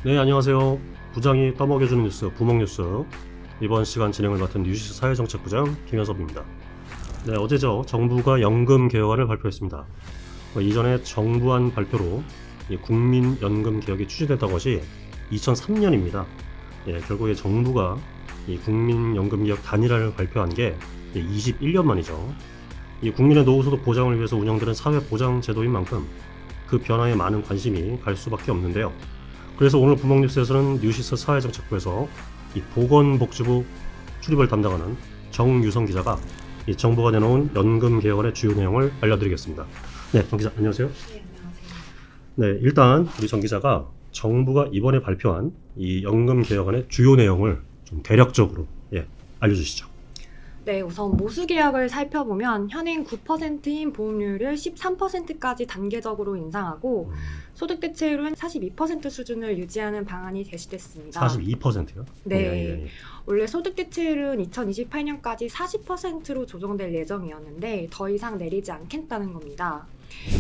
네, 안녕하세요. 부장이 떠먹여주는 뉴스, 부먹뉴스. 이번 시간 진행을 맡은 뉴시스 사회정책부장 김현섭입니다. 네, 어제죠. 정부가 연금 개혁안을 발표했습니다. 이전에 정부안 발표로 국민연금 개혁이 추진됐던 것이 2003년입니다. 결국에 정부가 이 국민연금 개혁 단일화를 발표한 게 21년 만이죠. 이 국민의 노후소득 보장을 위해서 운영되는 사회보장제도인 만큼 그 변화에 많은 관심이 갈 수밖에 없는데요. 그래서 오늘 부먹뉴스에서는 뉴시스 사회정책부에서 이 보건복지부 출입을 담당하는 정유성 기자가 이 정부가 내놓은 연금 개혁안의 주요 내용을 알려드리겠습니다. 네, 정 기자 안녕하세요. 네, 안녕하세요. 네, 일단 우리 정 기자가 정부가 이번에 발표한 이 연금 개혁안의 주요 내용을 좀 대략적으로 알려주시죠. 네, 우선 모수 개혁을 살펴보면 현행 9%인 보험료를 13%까지 단계적으로 인상하고 소득 대체율은 42% 수준을 유지하는 방안이 제시됐습니다. 42%요? 네. 원래 소득 대체율은 2028년까지 40%로 조정될 예정이었는데 더 이상 내리지 않겠다는 겁니다.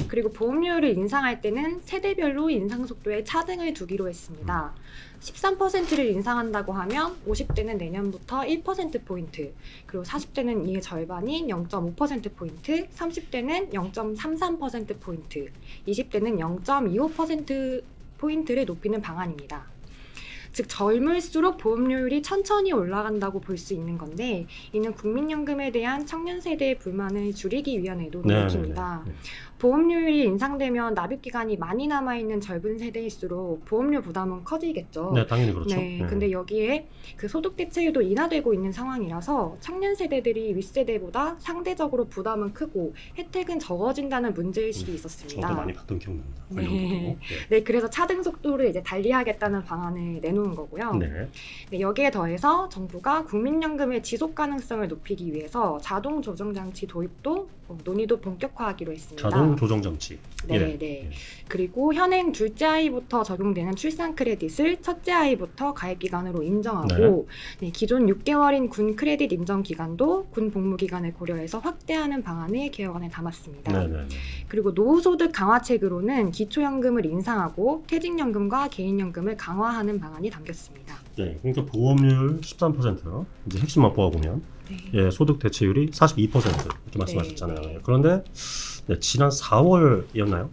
그리고 보험료를 인상할 때는 세대별로 인상 속도에 차등을 두기로 했습니다. 13%를 인상한다고 하면 50대는 내년부터 1%포인트, 그리고 40대는 이의 절반인 0.5%포인트, 30대는 0.33%포인트, 20대는 0.25%포인트를 높이는 방안입니다. 즉 젊을수록 보험료율이 천천히 올라간다고 볼 수 있는 건데 이는 국민연금에 대한 청년 세대의 불만을 줄이기 위한 의도를 밝힙니다. 보험료율이 인상되면 납입기간이 많이 남아있는 젊은 세대일수록 보험료 부담은 커지겠죠. 네, 당연히 그렇죠. 네, 근데 여기에 그 소득 대체율도 인하되고 있는 상황이라서 청년 세대들이 윗세대보다 상대적으로 부담은 크고 혜택은 적어진다는 문제의식이 있었습니다. 저도 많이 봤던 기억납니다. 네, 그래서 차등 속도를 이제 달리하겠다는 방안을 내놓은 거고요. 네, 여기에 더해서 정부가 국민연금의 지속 가능성을 높이기 위해서 자동 조정 장치 도입도 논의도 본격화하기로 했습니다. 자동 조정 장치. 네. 그리고 현행 둘째 아이부터 적용되는 출산 크레딧을 첫째 아이부터 가입 기간으로 인정하고 네, 기존 6개월인 군 크레딧 인정 기간도 군 복무 기간을 고려해서 확대하는 방안을 개혁안에 담았습니다. 그리고 노후소득 강화책으로는 기초연금을 인상하고 퇴직연금과 개인연금을 강화하는 방안이 담겼습니다. 네, 그러니까 보험료율 13%, 이제 핵심만 뽑아보면 소득 대체율이 42% 이렇게 말씀하셨잖아요. 그런데 지난 4월이었나요?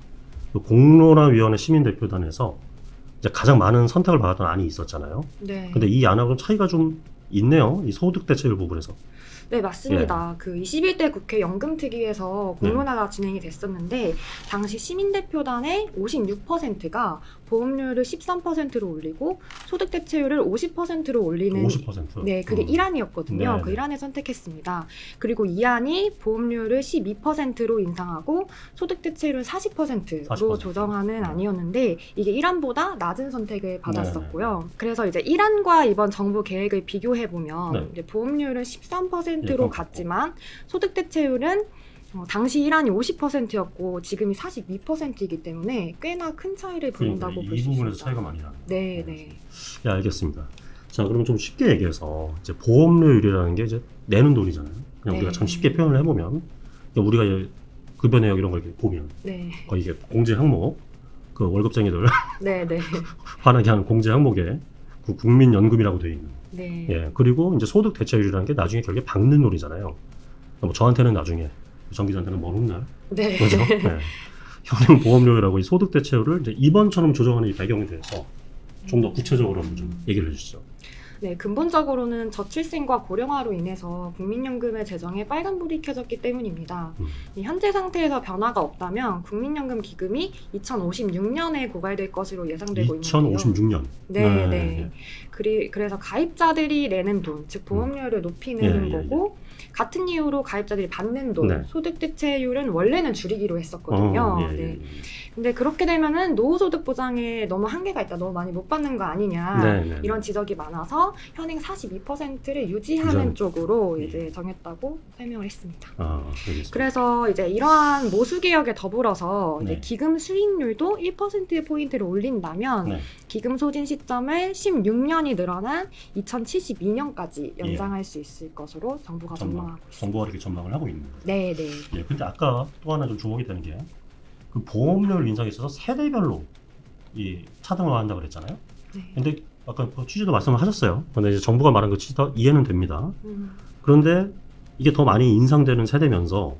공론화위원회 시민대표단에서 이제 가장 많은 선택을 받았던 안이 있었잖아요. 근데 이 안하고 차이가 좀 있네요. 이 소득 대체율 부분에서. 네, 맞습니다. 그 21대 국회 연금특위에서 공론화가 진행이 됐었는데 당시 시민대표단의 56%가 보험료를 13%로 올리고 소득 대체율을 50%로 올리는 50%? 네, 그게 1안이었거든요. 그 1안을 선택했습니다. 그리고 2안이 보험료를 12%로 인상하고 소득 대체율을 40%로 조정하는 안이었는데 이게 1안보다 낮은 선택을 받았었고요. 그래서 이제 1안과 이번 정부 계획을 비교해 보면 이제 보험료율은 13%로 갔지만 소득 대체율은 당시 1안이 50%였고 지금이 42%이기 때문에 꽤나 큰 차이를 보인다고 볼 수 있습니다. 이 부분에서 차이가 많이 나요. 네. 네, 알겠습니다. 자, 그러면 좀 쉽게 얘기해서 이제 보험료율이라는 게 이제 내는 돈이잖아요. 그냥 우리가 참 쉽게 표현을 해보면 우리가 급여 내역 이런 걸 보면 거의 이게 공제 항목, 그 월급쟁이들 화나게 하는 공제 항목에 그 국민연금이라고 되어 있는. 그리고 이제 소득 대체율이라는 게 나중에 결국에 박는 놀이잖아요. 뭐 저한테는 나중에, 정 기자한테는 먼 훗날. 그렇죠? 현행 보험료율하고 이 소득 대체율을 이제 이번처럼 조정하는 이 배경에 대해서 좀 더 구체적으로 좀 얘기를 해주시죠. 네, 근본적으로는 저출생과 고령화로 인해서 국민연금의 재정에 빨간불이 켜졌기 때문입니다. 현재 상태에서 변화가 없다면 국민연금 기금이 2056년에 고갈될 것으로 예상되고 있는데요. 2056년? 네. 그래서 가입자들이 내는 돈, 즉 보험료를 높이는 거고 같은 이유로 가입자들이 받는 돈, 소득 대체율은 원래는 줄이기로 했었거든요. 근데 그렇게 되면은 노후소득 보장에 너무 한계가 있다, 너무 많이 못 받는 거 아니냐 이런 지적이 많아서 현행 42%를 유지하는 쪽으로 이제 정했다고 설명을 했습니다. 그래서 이제 이러한 모수 개혁에 더불어서 이제 기금 수익률도 1%포인트를 올린다면 기금 소진 시점을 16년이 늘어난 2072년까지 연장할 수 있을 것으로 정부가 전망하고 있습니다. 정부가 이렇게 전망을 하고 있는 거죠. 네. 근데 아까 또 하나 좀 주목이 되는 게 그 보험료를 인상에 있어서 세대별로 이 차등을 한다고 그랬잖아요. 네. 근데 아까 그 취지도 말씀을 하셨어요. 근데 이제 정부가 말한 그 취지도 이해는 됩니다. 그런데 이게 더 많이 인상되는 세대면서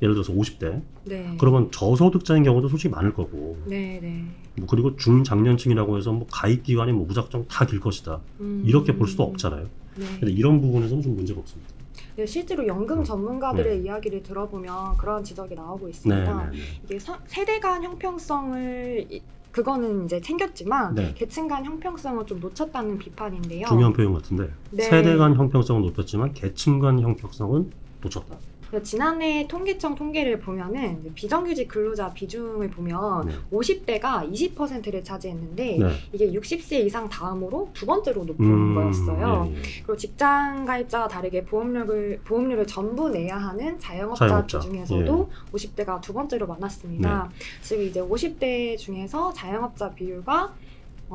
예를 들어서 50대 네. 그러면 저소득자인 경우도 솔직히 많을 거고 네, 네. 뭐 그리고 중장년층이라고 해서 뭐 가입 기간이 뭐 무작정 다 길 것이다 이렇게 볼 수도 없잖아요. 네. 근데 이런 부분에서는 좀 문제가 없습니다. 네, 실제로 연금 전문가들의 이야기를 들어보면 그런 지적이 나오고 있습니다. 이게 세대 간 형평성을 그거는 이제 챙겼지만 계층 간 형평성을 좀 놓쳤다는 비판인데요. 중요한 표현 같은데 세대 간 형평성은 높였지만 계층 간 형평성은 놓쳤다. 지난해 통계청 통계를 보면은 비정규직 근로자 비중을 보면 50대가 20%를 차지했는데 이게 60세 이상 다음으로 두 번째로 높은 거였어요. 그리고 직장 가입자와 다르게 보험료를 전부 내야 하는 자영업자 비중에서도 50대가 두 번째로 많았습니다. 지금 이제 50대 중에서 자영업자 비율과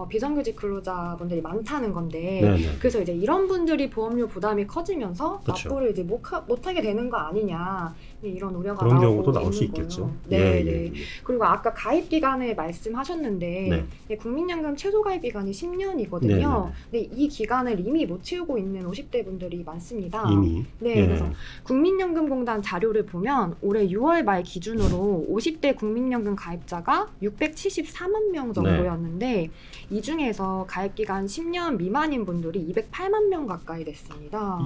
비정규직 근로자분들이 많다는 건데 그래서 이제 이런 분들이 보험료 부담이 커지면서 납부를 이제 못하게 되는 거 아니냐 이런 우려가 그런 나오고 경우도 나올 수 있는 있겠죠. 거예요. 네. 그리고 아까 가입 기간을 말씀하셨는데 국민연금 최소 가입 기간이 10년이거든요. 근데 이 기간을 이미 못 채우고 있는 50대 분들이 많습니다. 이미? 그래서 국민연금공단 자료를 보면 올해 6월 말 기준으로 50대 국민연금 가입자가 674만 명 정도였는데 이 중에서 가입기간 10년 미만인 분들이 208만 명 가까이 됐습니다.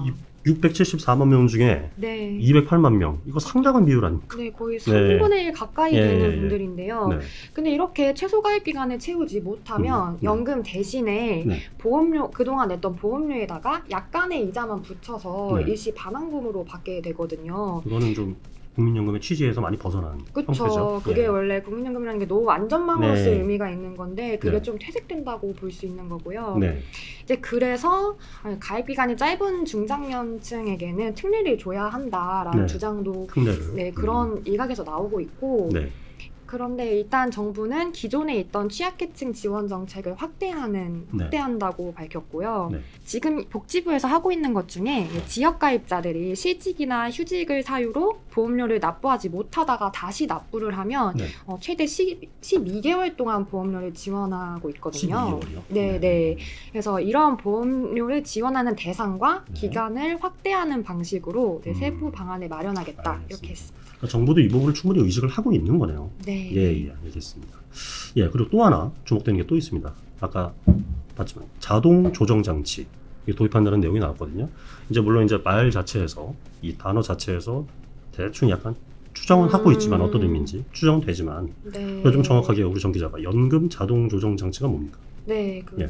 674만 명 중에 208만 명, 이거 상당한 비율 아닙니까? 네, 거의 3분의 1 가까이 되는 분들인데요. 근데 이렇게 최소 가입 기간을 채우지 못하면 연금 대신에 보험료, 그동안 냈던 보험료에다가 약간의 이자만 붙여서 일시 반환금으로 받게 되거든요. 그거는 좀 국민연금의 취지에서 많이 벗어난 형태죠. 그게 원래 국민연금이라는 게 노후 안전망으로서의 의미가 있는 건데 그게 좀 퇴색된다고 볼 수 있는 거고요. 이제 그래서 가입기간이 짧은 중장년층에게는 특례를 줘야 한다라는 주장도 그런 일각에서 나오고 있고 그런데 일단 정부는 기존에 있던 취약계층 지원 정책을 확대한다고 밝혔고요. 지금 복지부에서 하고 있는 것 중에 지역 가입자들이 실직이나 휴직을 사유로 보험료를 납부하지 못하다가 다시 납부를 하면 최대 12개월 동안 보험료를 지원하고 있거든요. 12개월이요? 그래서 이런 보험료를 지원하는 대상과 기간을 확대하는 방식으로 세부 방안을 마련하겠다 이렇게 했습니다. 그러니까 정부도 이 부분을 충분히 의식을 하고 있는 거네요. 알겠습니다. 그리고 또 하나 주목되는 게 또 있습니다. 아까 봤지만 자동 조정 장치 도입한다는 내용이 나왔거든요. 이제 물론 이제 말 자체에서 이 단어 자체에서 대충 약간 추정은 하고 있지만 어떤 의미인지 추정되지만 좀 정확하게 우리 정 기자가 연금 자동 조정 장치가 뭡니까?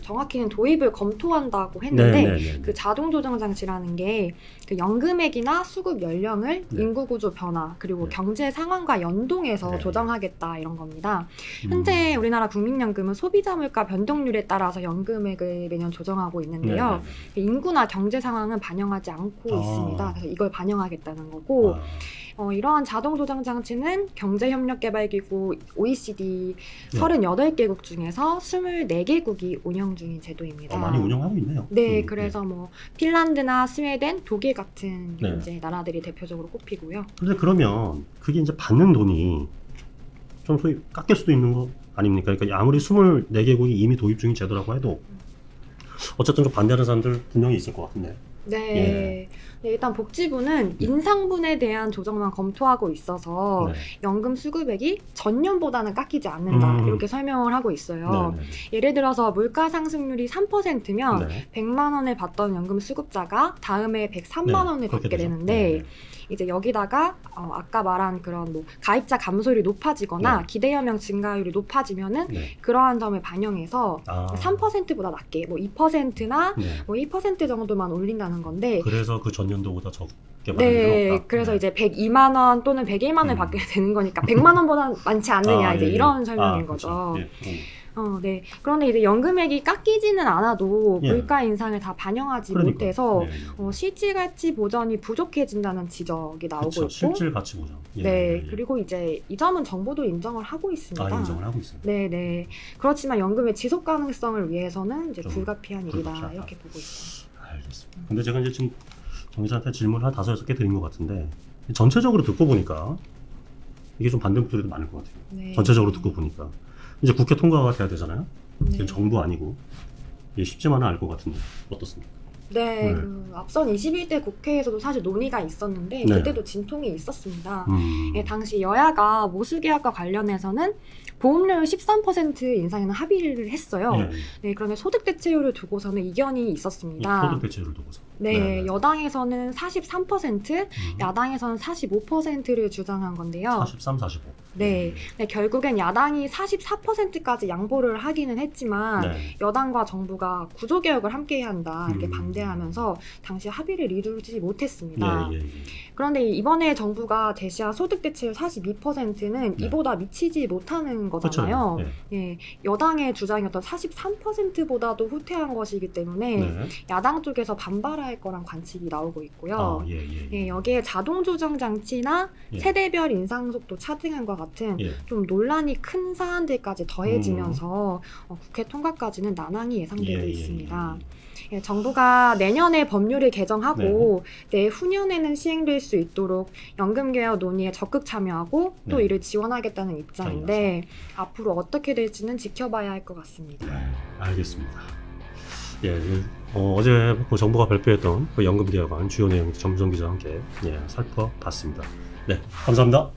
정확히는 도입을 검토한다고 했는데 그 자동 조정 장치라는 게 그 연금액이나 수급 연령을 인구 구조 변화 그리고 경제 상황과 연동해서 조정하겠다 이런 겁니다. 현재 우리나라 국민연금은 소비자 물가 변동률에 따라서 연금액을 매년 조정하고 있는데요. 인구나 경제 상황은 반영하지 않고 있습니다. 그래서 이걸 반영하겠다는 거고 이러한 자동 조정 장치는 경제협력개발기구 OECD 38개국 중에서 24개국이 운영 중인 제도입니다. 많이 운영하고 있네요. 그래서 뭐 핀란드나 스웨덴, 독일 같은 이제 나라들이 대표적으로 꼽히고요. 그런데 그러면 그게 이제 받는 돈이 좀 소위 깎일 수도 있는 거 아닙니까? 그러니까 아무리 24개국이 이미 도입 중인 제도라고 해도 어쨌든 좀 반대하는 사람들 분명히 있을 것 같은데. 일단 복지부는 인상분에 대한 조정만 검토하고 있어서 연금 수급액이 전년보다는 깎이지 않는다 이렇게 설명을 하고 있어요. 예를 들어서 물가 상승률이 3%면 100만 원을 받던 연금 수급자가 다음에 103만 원을 받게 되는데 이제 여기다가 아까 말한 그런 뭐 가입자 감소율이 높아지거나 기대여명 증가율이 높아지면은 그러한 점을 반영해서 3%보다 낮게 뭐 2%나 뭐 1% 정도만 올린다는 건데 그래서 그 전년도보다 적게 받는 그래서 이제 102만 원 또는 101만 원을 받게 되는 거니까 100만 원보다 많지 않느냐 이제 이런 설명인 거죠. 그런데 이제 연금액이 깎이지는 않아도 물가 인상을 다 반영하지 못해서 실질 가치 보전이 부족해진다는 지적이 나오고 있고 실질 가치 보전. 그리고 이제 이 점은 정부도 인정을 하고 있습니다. 인정을 하고 있습니다. 그렇지만 연금의 지속 가능성을 위해서는 이제 불가피한 일이다 이렇게 보고 있습니다. 알겠습니다. 근데 제가 이제 지금 정 기자한테 질문을 한 5-6개 드린 것 같은데 전체적으로 듣고 보니까 이게 좀 반대 목소리도 많을 것 같아요. 전체적으로 듣고 보니까 이제 국회 통과가 돼야 되잖아요. 이게 정부 아니고 이게 쉽지만은 않을 것 같은데 어떻습니까? 네, 그 앞선 21대 국회에서도 사실 논의가 있었는데 네. 그때도 진통이 있었습니다. 예, 당시 여야가 모수계약과 관련해서는 보험료율 13% 인상에는 합의를 했어요. 예. 네, 그런데 소득대체율을 두고서는 이견이 있었습니다. 소득대체율을 두고서. 네, 여당에서는 43%, 야당에서는 45%를 주장한 건데요. 43, 45. 네, 네, 결국엔 야당이 44%까지 양보를 하기는 했지만 네. 여당과 정부가 구조개혁을 함께해야 한다 이렇게 반대하면서 당시 합의를 이루지 못했습니다. 예. 그런데 이번에 정부가 제시한 소득대체율 42%는 이보다 미치지 못하는 거잖아요. 그렇죠. 예, 여당의 주장이었던 43%보다도 후퇴한 것이기 때문에 네. 야당 쪽에서 반발할 거란 관측이 나오고 있고요. 예. 여기에 자동 조정 장치나 예. 세대별 인상 속도 차등한 것 같은 좀 논란이 큰 사안들까지 더해지면서 국회 통과까지는 난항이 예상되고 있습니다. 예, 정부가 내년에 법률을 개정하고 내후년에는 시행될 수 있도록 연금개혁 논의에 적극 참여하고 또 이를 지원하겠다는 입장인데 앞으로 어떻게 될지는 지켜봐야 할 것 같습니다. 네, 알겠습니다. 예, 어제 정부가 발표했던 그 연금개혁안 주요 내용 정정 기자와 함께 살펴봤습니다. 네, 감사합니다.